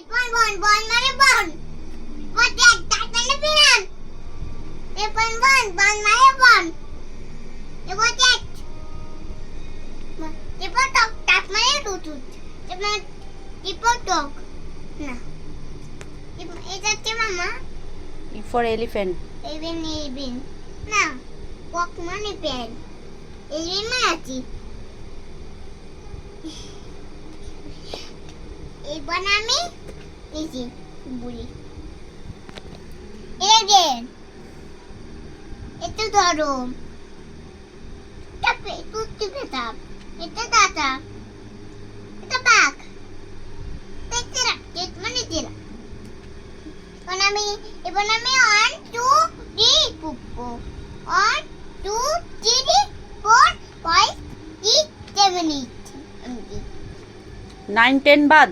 বল মানে বল বল তার মানে বিরান বল মানে বল এবার দেখ এবার টক তার মানে টুটুট এবার এবার টক না এটা কি মামা E for elephant. even না কক মানে পেন এই মানে এবার আমি এই যে বুড়ি এই যে এটা ধরো তাপে তুই পেতাম এটা দাদা এটা বাঘ দেখতে রাখতে মানে দিলা এবার আমি 1 2 3 পুপো 1 2 3 4 5 6 7 8 9 10 बाद